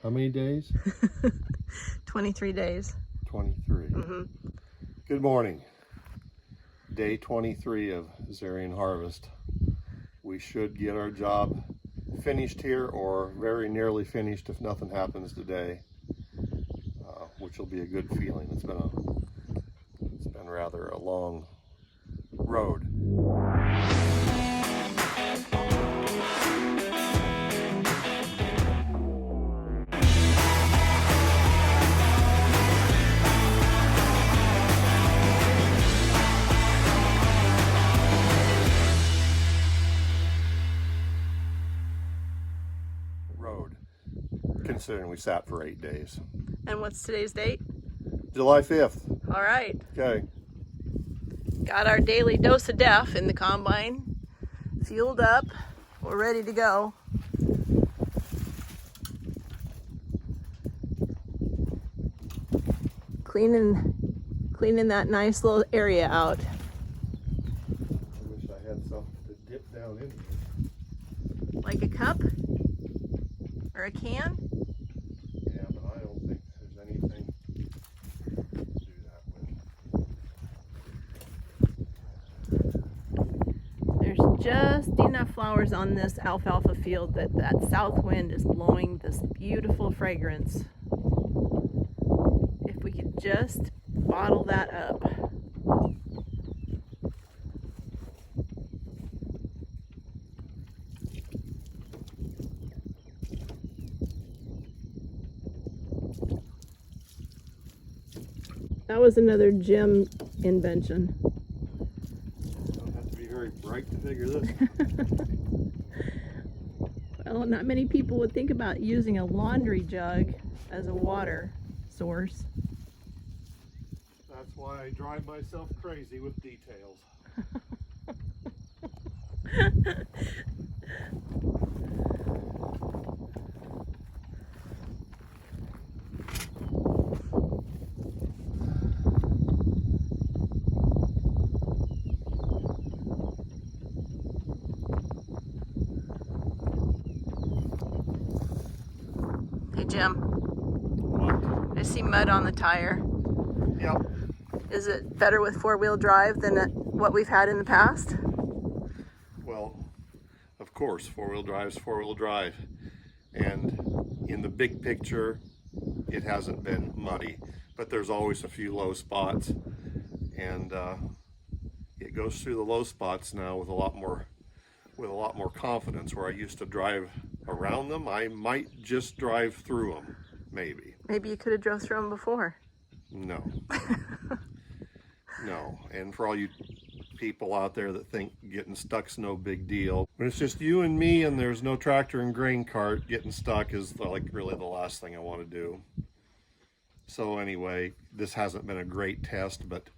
How many days? 23 days. 23. Mm-hmm. Good morning. Day 23 of Zeorian harvest. We should get our job finished here, or very nearly finished if nothing happens today, which will be a good feeling. It's been rather a long road. Considering we sat for 8 days. And what's today's date? July 5th. All right. Okay. Got our daily dose of DEF in the combine. Fueled up. We're ready to go. Cleaning that nice little area out. I wish I had something to dip down into. Like a cup? Or a can? Yeah, but I don't think there's anything to do that with. There's just enough flowers on this alfalfa field that south wind is blowing this beautiful fragrance. If we could just bottle that up. That was another Jim invention. You don't have to be very bright to figure this. Well, not many people would think about using a laundry jug as a water source. That's why I drive myself crazy with details. Hey Jim, I see mud on the tire. Yep. Is it better with four-wheel drive than what we've had in the past? Well, of course, four-wheel drive is four-wheel drive. And in the big picture, it hasn't been muddy, but there's always a few low spots. And it goes through the low spots now with a lot more confidence. Where I used to drive around them, I might just drive through them, maybe. Maybe you could have drove through them before. No. No. And for all you people out there that think getting stuck's no big deal, when it's just you and me and there's no tractor and grain cart, getting stuck is like really the last thing I want to do. So anyway, this hasn't been a great test, but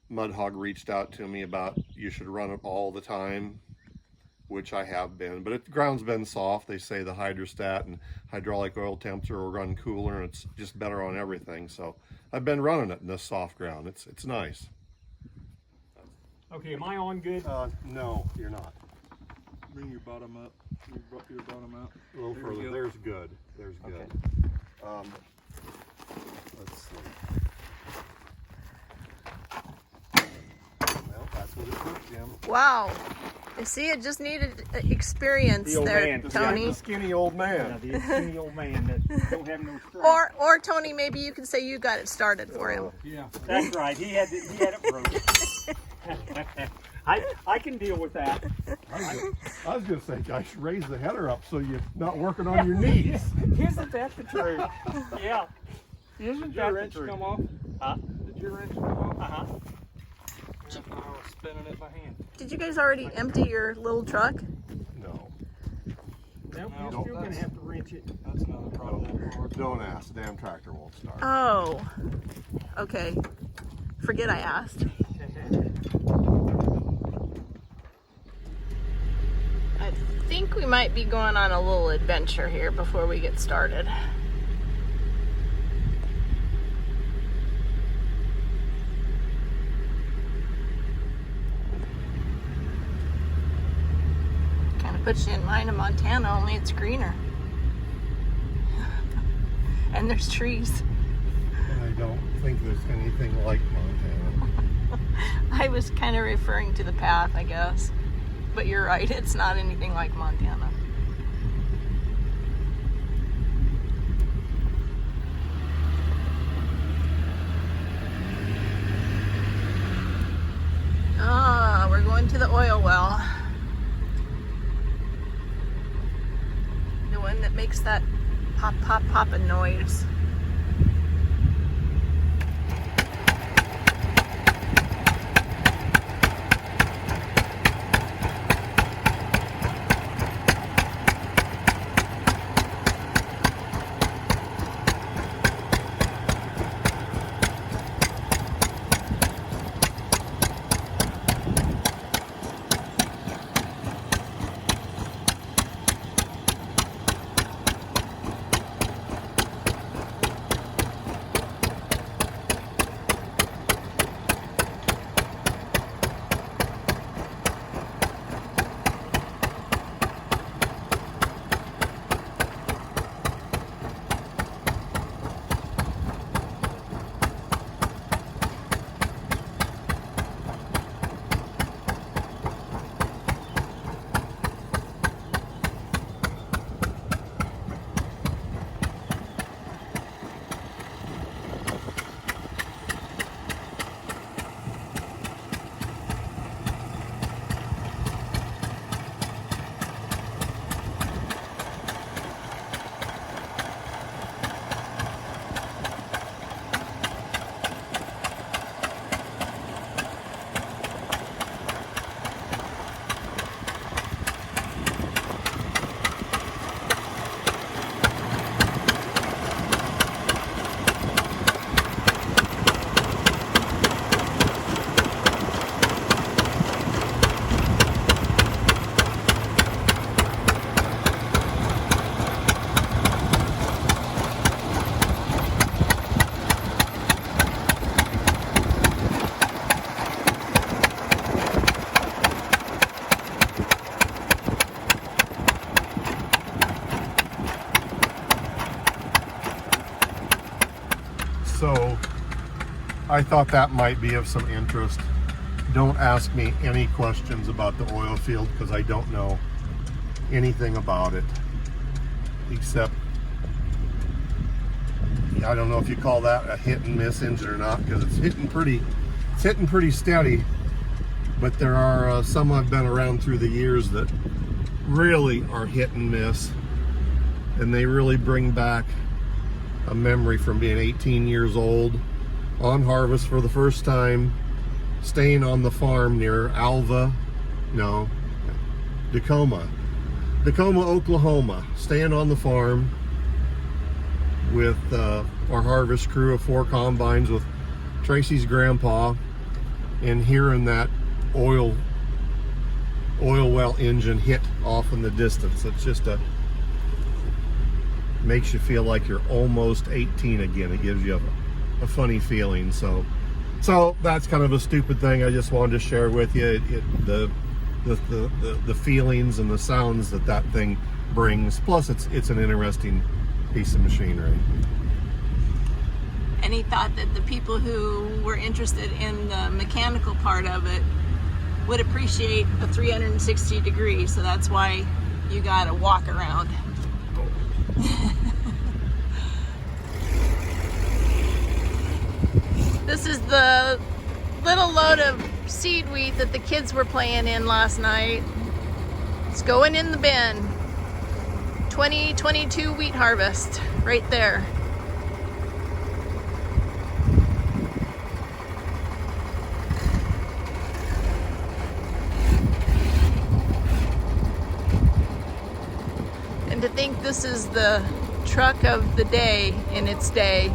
Mud Hog reached out to me about you should run it all the time, which I have been, but the ground's been soft. They say the hydrostat and hydraulic oil temperature will run cooler, and it's just better on everything. So I've been running it in this soft ground. It's nice. Okay, am I on good? No, you're not. Bring your bottom up. Your bottom out. A little There further. you go. There's good. There's good. Okay. Let's see. Well, that's what it took, Jim. Wow. You see, it just needed experience The old there, man. Tony. The skinny old Yeah, man. the skinny old man that don't have no strength. Or Tony, maybe you can say you got it started for him. Yeah. That's right. He had it broken. I can deal with that. I was gonna say, guys, raise the header up so you're not working on your knees. Isn't that the truth? Yeah. Isn't Did that your the wrench truth? come off? Huh? Did your wrench come off? Uh-huh. Yeah, I was spinning it by hand. Did you guys already empty your little truck? No. Nope, No, you're still going to that's- have to wrench it. That's another problem. Don't ask. The damn tractor won't start. Oh. Okay. Forget I asked. I think we might be going on a little adventure here before we get started. Kind of puts you in mind of Montana, only it's greener. And there's trees. I don't think there's anything like Montana. I was kind of referring to the path, I guess. But you're right, it's not anything like Montana. Ah, we're going to the oil well. The one that makes that pop, pop, popping noise. So I thought that might be of some interest. Don't ask me any questions about the oil field because I don't know anything about it, except I don't know if you call that a hit and miss engine or not, because it's hitting pretty steady. But there are some I've been around through the years that really are hit and miss, and they really bring back a memory from being 18 years old on harvest for the first time, staying on the farm near Tacoma, Oklahoma, staying on the farm with our harvest crew of 4 combines with Tracy's grandpa, and hearing that oil well engine hit off in the distance. It's just makes you feel like you're almost 18 again. It gives you a funny feeling. So that's kind of a stupid thing I just wanted to share with you. The feelings and the sounds that thing brings. Plus, it's an interesting piece of machinery. And he thought that the people who were interested in the mechanical part of it would appreciate a 360 degrees. So that's why you got to walk around. This is the little load of seed wheat that the kids were playing in last night. It's going in the bin. 2022 wheat harvest right there. And to think this is the truck of the day in its day.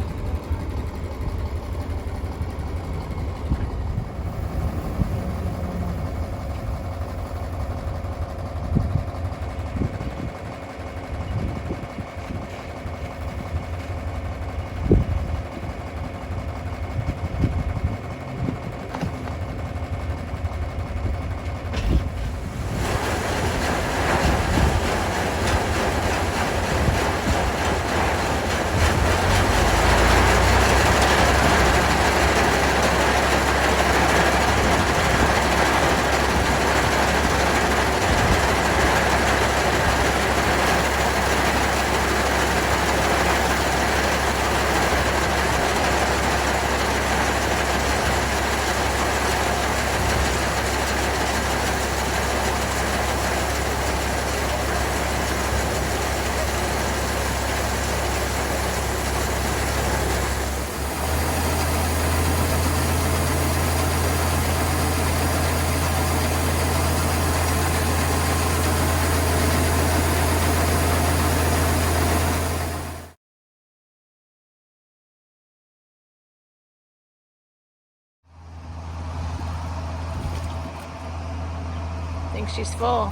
think she's full.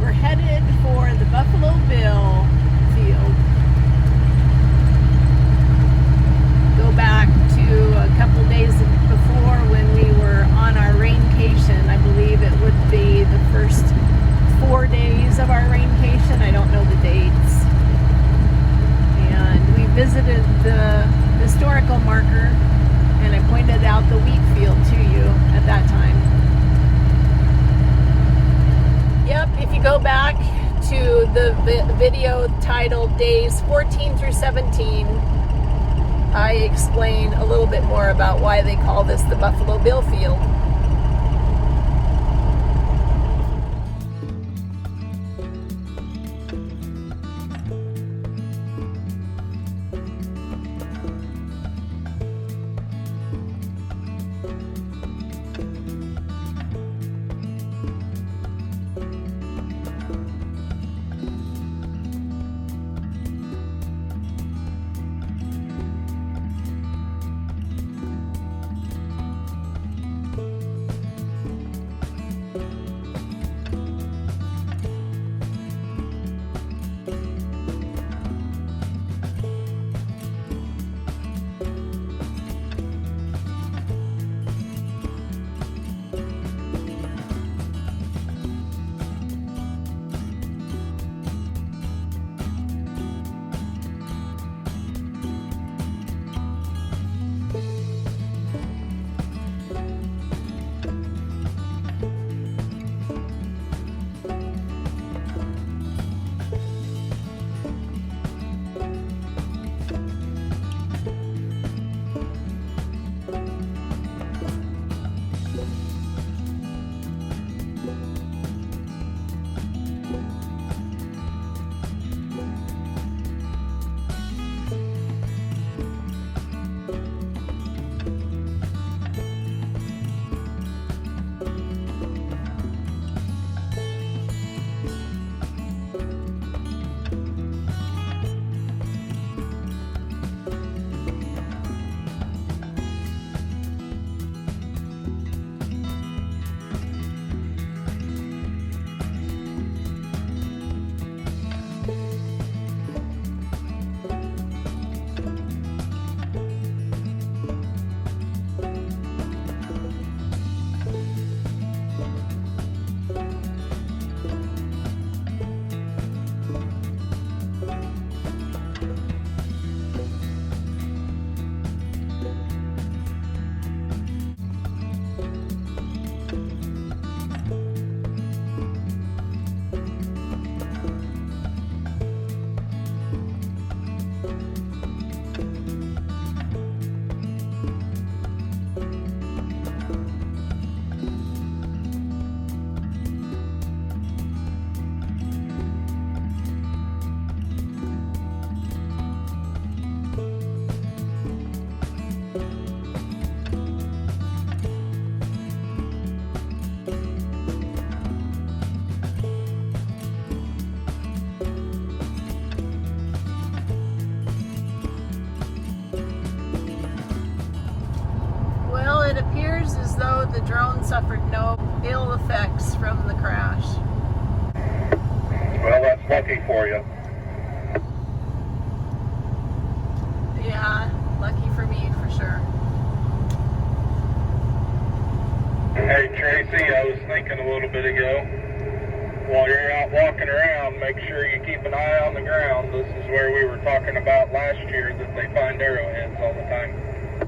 We're headed for the Buffalo Bill field. Go back to a couple days before when we were on our raincation. I believe it would be the first 4 days of our raincation. I don't know the dates. And we visited the historical marker, and I pointed out the wheat field to you at that time. Yep, if you go back to the video titled Days 14 through 17, I explain a little bit more about why they call this the Buffalo Bill Field. The drone suffered no ill effects from the crash. Well, that's lucky for you. Yeah, lucky for me for sure. Hey Tracy, I was thinking a little bit ago, while you're out walking around, make sure you keep an eye on the ground. This is where we were talking about last year that they find arrowheads all the time.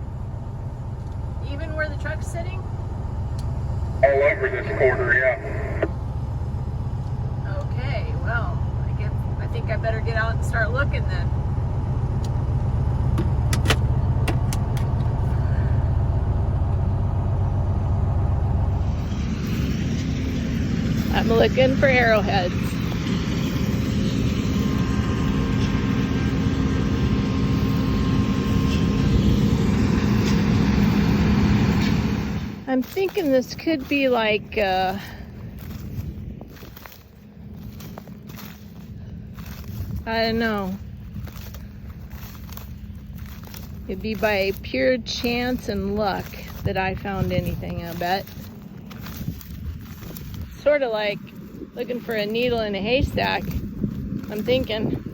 Even where the truck's sitting? All over this quarter, yeah. Okay, well, I think I better get out and start looking then. I'm looking for arrowheads. I'm thinking this could be like I don't know. It'd be by pure chance and luck that I found anything, I bet. sort of like looking for a needle in a haystack, I'm thinking.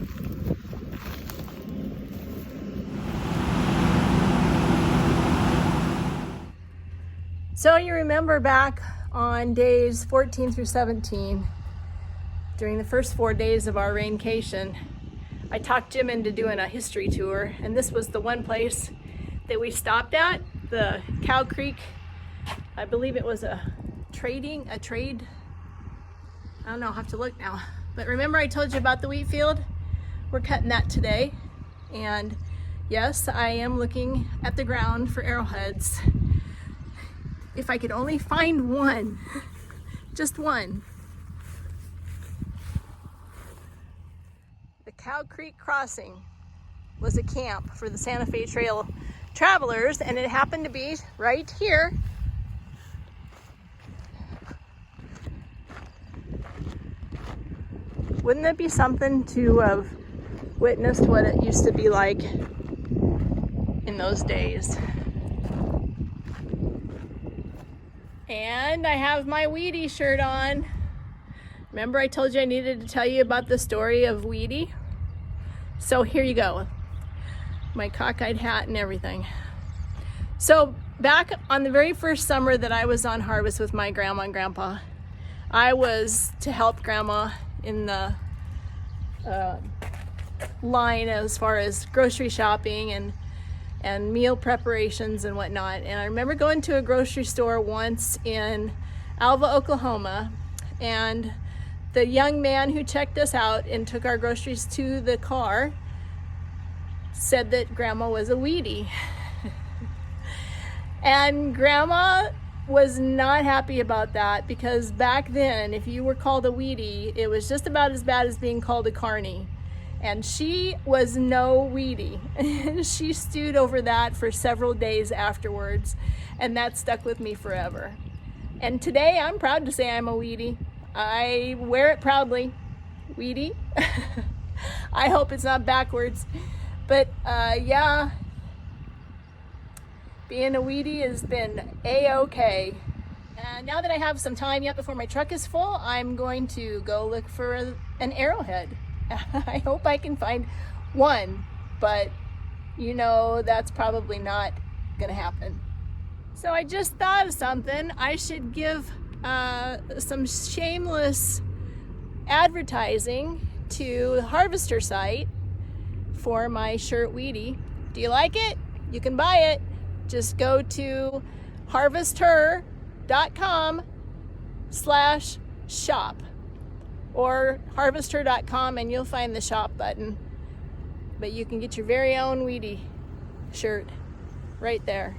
So you remember back on days 14 through 17, during the first 4 days of our raincation, I talked Jim into doing a history tour, and this was the one place that we stopped at, the Cow Creek. I believe it was a trade, I don't know, I'll have to look now. But remember I told you about the wheat field? We're cutting that today. And yes, I am looking at the ground for arrowheads. If I could only find one, just one. The Cow Creek Crossing was a camp for the Santa Fe Trail travelers, and it happened to be right here. Wouldn't it be something to have witnessed what it used to be like in those days? And I have my WHEATIE shirt on. Remember I told you I needed to tell you about the story of WHEATIE? So here you go. My cockeyed hat and everything. So back on the very first summer that I was on harvest with my grandma and grandpa, I was to help grandma in the line as far as grocery shopping and meal preparations and whatnot. And I remember going to a grocery store once in Alva, Oklahoma, and the young man who checked us out and took our groceries to the car said that grandma was a WHEATIE. And grandma was not happy about that, because back then if you were called a WHEATIE, it was just about as bad as being called a carny. And she was no WHEATIE. She stewed over that for several days afterwards, and that stuck with me forever. And today I'm proud to say I'm a WHEATIE. I wear it proudly. WHEATIE. I hope it's not backwards. But yeah, being a WHEATIE has been a-okay. And now that I have some time yet before my truck is full, I'm going to go look for an arrowhead. I hope I can find one, but you know that's probably not gonna happen. So I just thought of something. I should give some shameless advertising to the harvester site for my shirt WHEATIE. Do you like it? You can buy it. Just go to harvesther.com/shop or harvesther.com and you'll find the shop button. But you can get your very own WHEATIE shirt right there.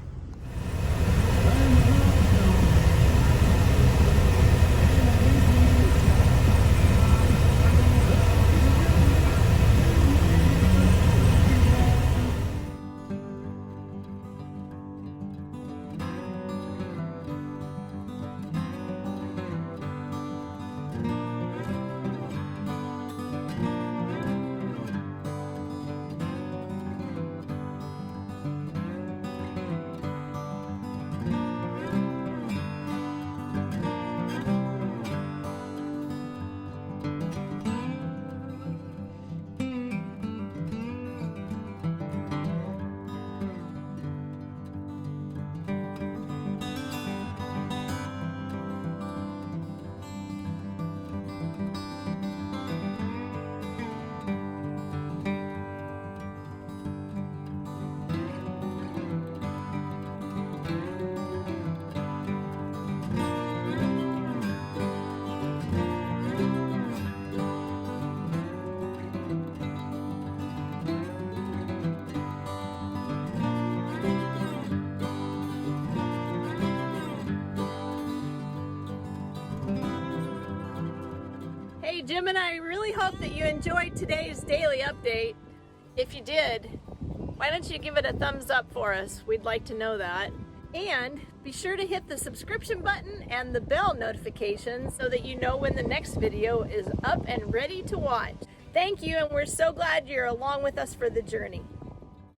Hey Jim and I really hope that you enjoyed today's daily update. If you did, why don't you give it a thumbs up for us? We'd like to know that. And be sure to hit the subscription button and the bell notification so that you know when the next video is up and ready to watch. Thank you, and we're so glad you're along with us for the journey.